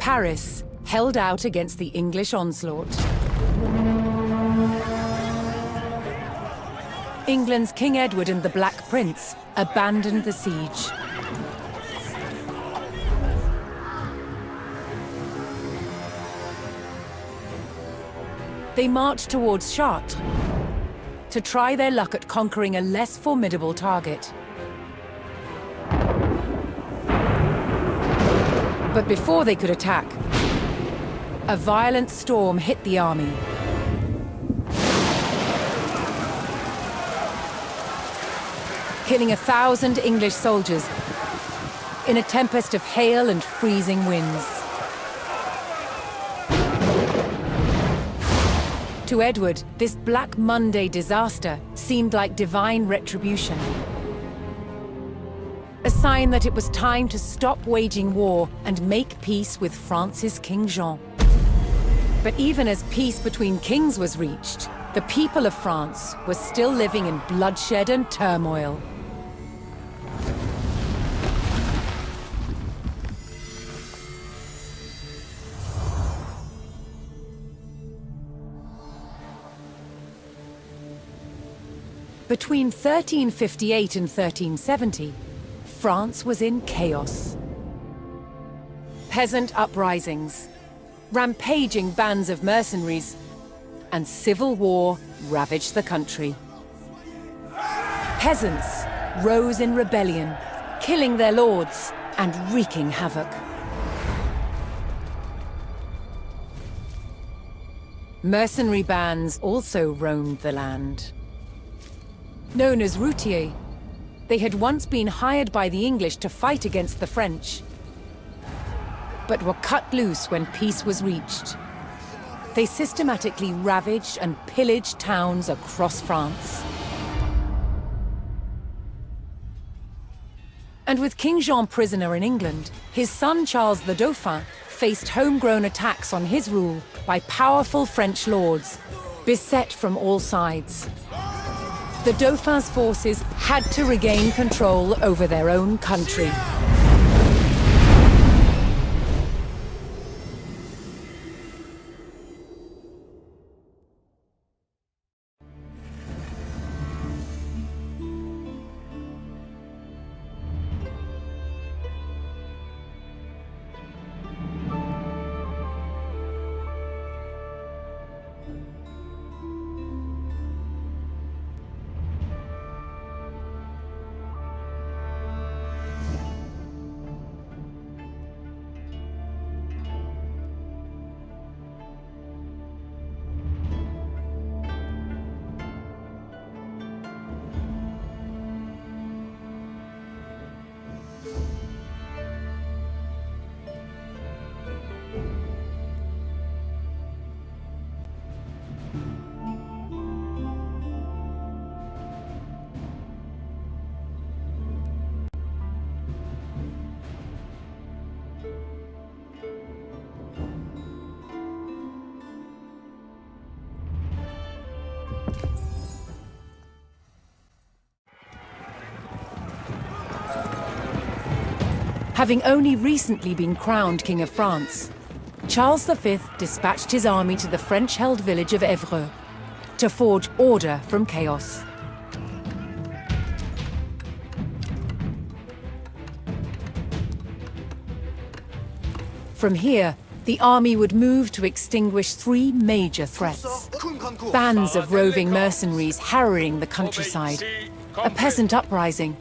Paris held out against the English onslaught. England's King Edward and the Black Prince abandoned the siege. They marched towards Chartres to try their luck at conquering a less formidable target. But before they could attack, a violent storm hit the army. Killing 1,000 English soldiers in a tempest of hail and freezing winds. To Edward, this Black Monday disaster seemed like divine retribution. A sign that it was time to stop waging war and make peace with France's King Jean. But even as peace between kings was reached, the people of France were still living in bloodshed and turmoil. Between 1358 and 1370, France was in chaos. Peasant uprisings, rampaging bands of mercenaries, and civil war ravaged the country. Peasants rose in rebellion, killing their lords and wreaking havoc. Mercenary bands also roamed the land. Known as routiers, they had once been hired by the English to fight against the French, but were cut loose when peace was reached. They systematically ravaged and pillaged towns across France. And with King Jean prisoner in England, his son Charles the Dauphin faced homegrown attacks on his rule by powerful French lords, beset from all sides. The Dauphin's forces had to regain control over their own country. Having only recently been crowned King of France, Charles V dispatched his army to the French-held village of Évreux to forge order from chaos. From here, the army would move to extinguish three major threats. Bands of roving mercenaries harrying the countryside, a peasant uprising,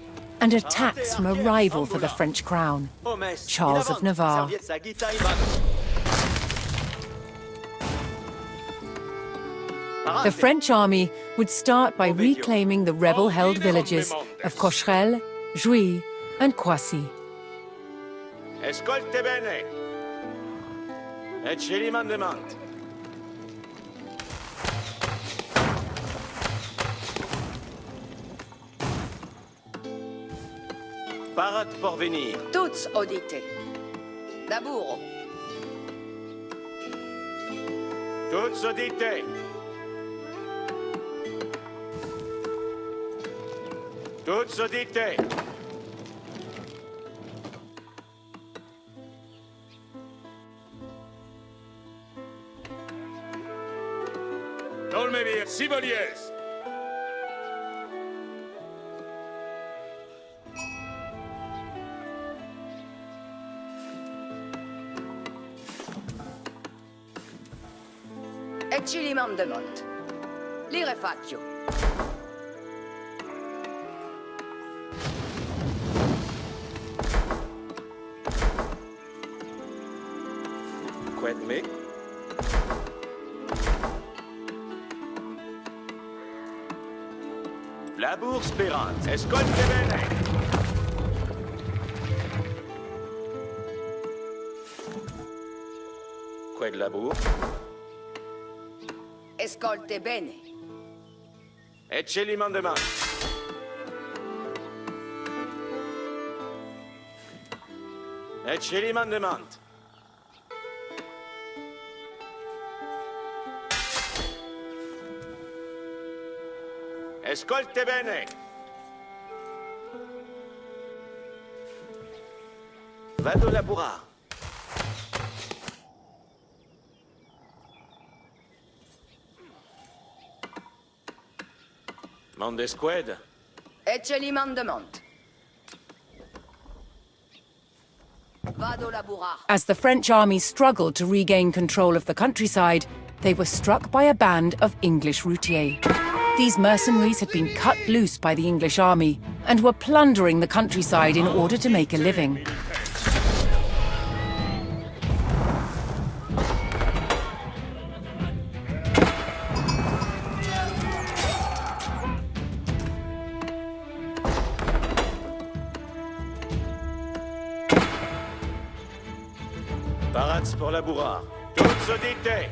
and attacks from a rival for the French crown, Charles of Navarre. The French army would start by reclaiming the rebel-held villages of Cocherel, Jouy, and Croissy. Ascolte bene. Ecce mandement. Parat pour venir. Toutes audités. D'abord. Toutes audités. Toutes audités. Dolmevir, Sibolies. Ecce li mandamont. Li refaccio. Qued me? Labur sperant. Escolte bene. Qued labur? Escolte bene. Ecce li mandamant. Ecce li mandamant. Escolte bene. Vado laburar. Mondesqued. Ecce li mandamont. Vado laburar. As the French army struggled to regain control of the countryside, they were struck by a band of English routiers. These mercenaries had been cut loose by the English army and were plundering the countryside in order to make a living. Parats pour labourar. Toutes auditées.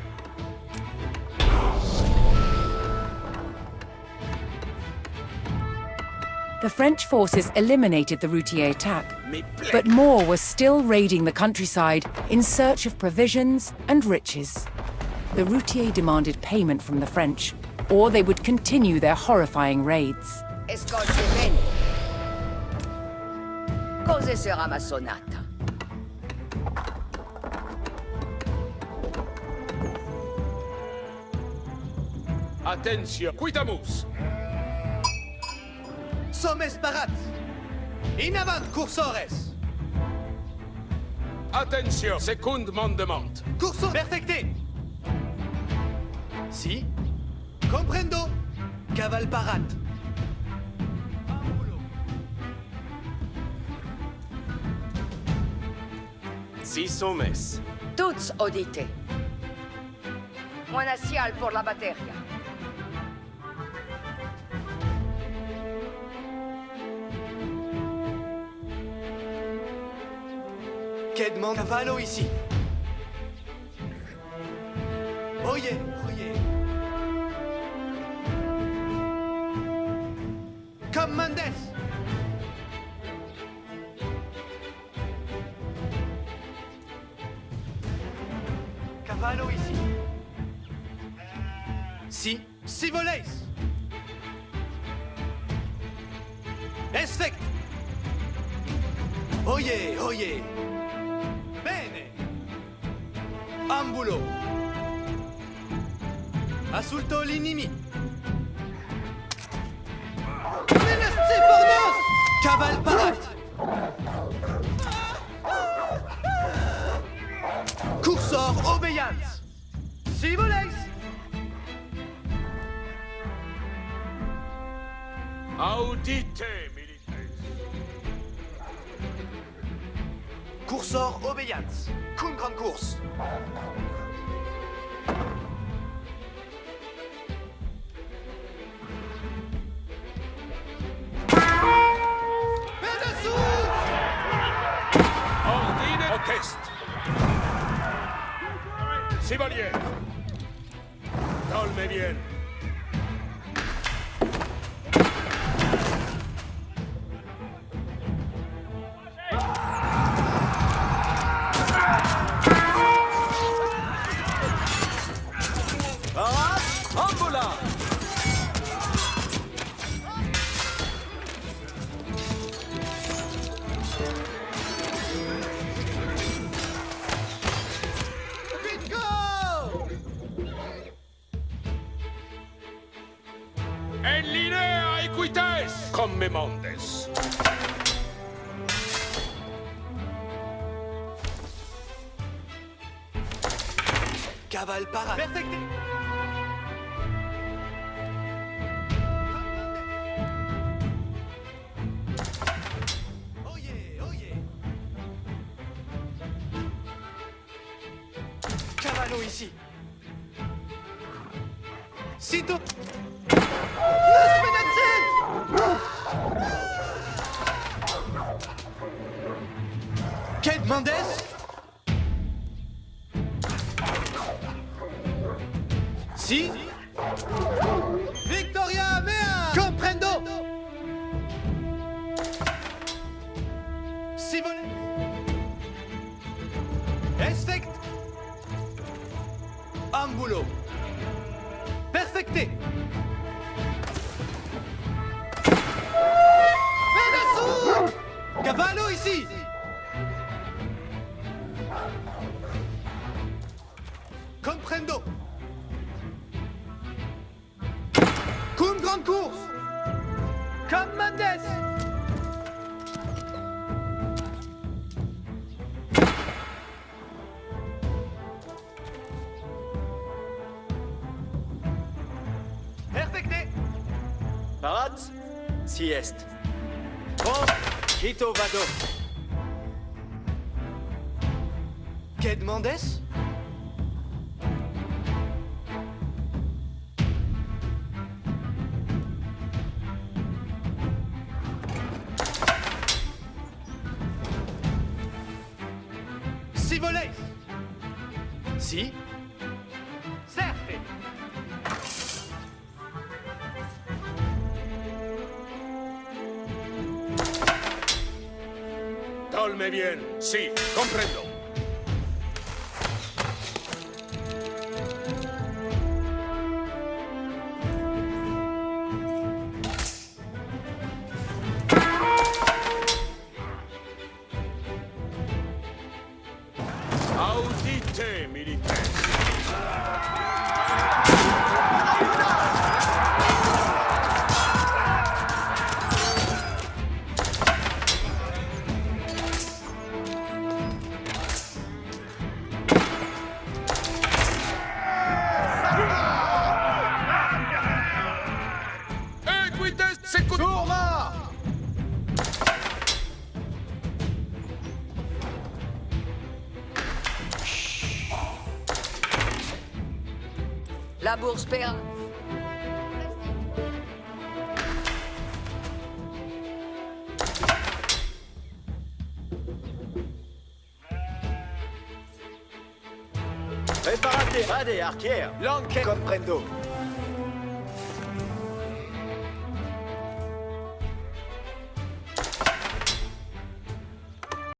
The French forces eliminated the routier attack, but more were still raiding the countryside in search of provisions and riches. The routier demanded payment from the French, or they would continue their horrifying raids. Escolte bene. Cose sarà ma sonata? Attention, quitamus. Somes parat! In avant, cursores! Attention, secund mandement. Curso perfecte! Si? Comprendo! Caval parat! Six homes. Toutes audite. Buona sial por la batteria. Quedman cavallo ici. Oye, oye. Commandes. Cavallo ici. Si voleis. Esfect. Oye, oye. Bene! Ambulo! Assulto l'inimi! Menesti por nos! Caval parat! Cursor obéance! Si voleis! Audite, militaires. Cursor obéance! Qu'une grande course! Ordine orchestre. Sibolier. Dolme bien. Yes, come Mondes. Cavale parade. Perfecté. Oh yeah, oh yeah. Cavallo ici. Sito. Kate Mendes. Si. Victoria Mea. Comprendo. Si volete. Respect. Ambulo. Perfecté. Menaço. Cavallo ici. Comprendo. Cum grande course. Comme Mendes. Perfecté. Parades? Si est. Bon, Quito vado. Kate Mendes. Si volets. Si. Certes. Tolme bien. Sí, comprendo. Audite, militaires. Equites secund... Tourment. La bourse perd. Preparate, Rade, arquière. L'enquête. Comprendo.